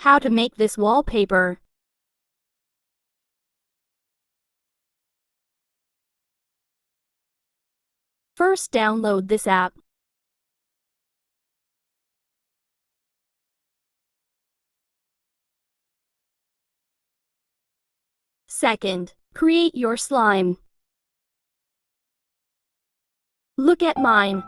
How to make this wallpaper. First, download this app. Second, create your slime. Look at mine.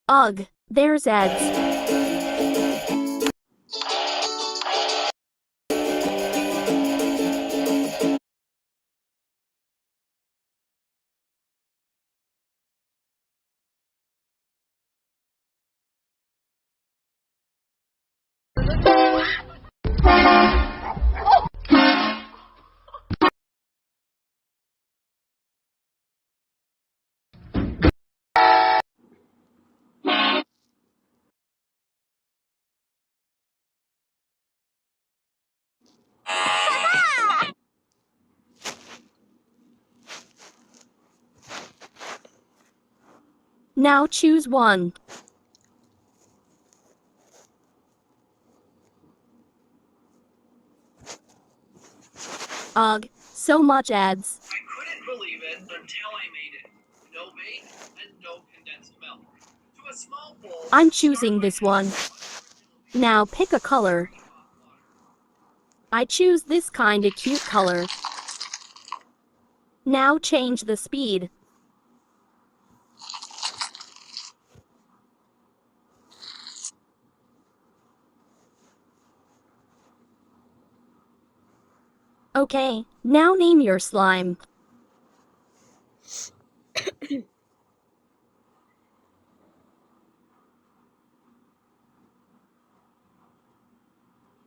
Ugh, there's ads. Now choose one. Ugh, so much ads. I couldn't believe it until I made it. No bake and no condensed milk. To a small bowl. I'm choosing this one. Now pick a color. I choose this kinda cute color. Now change the speed. Okay, now name your slime.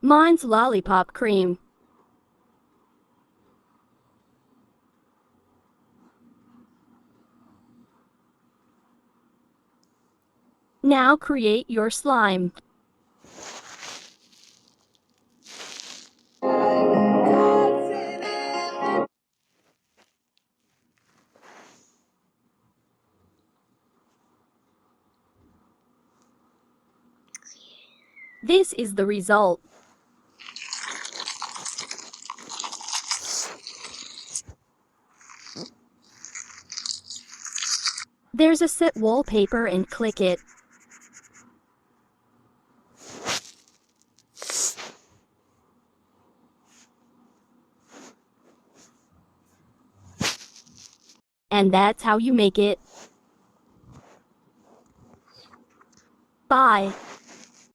Mine's lollipop cream. Now create your slime. This is the result. There's a set wallpaper and click it. And that's how you make it. Bye.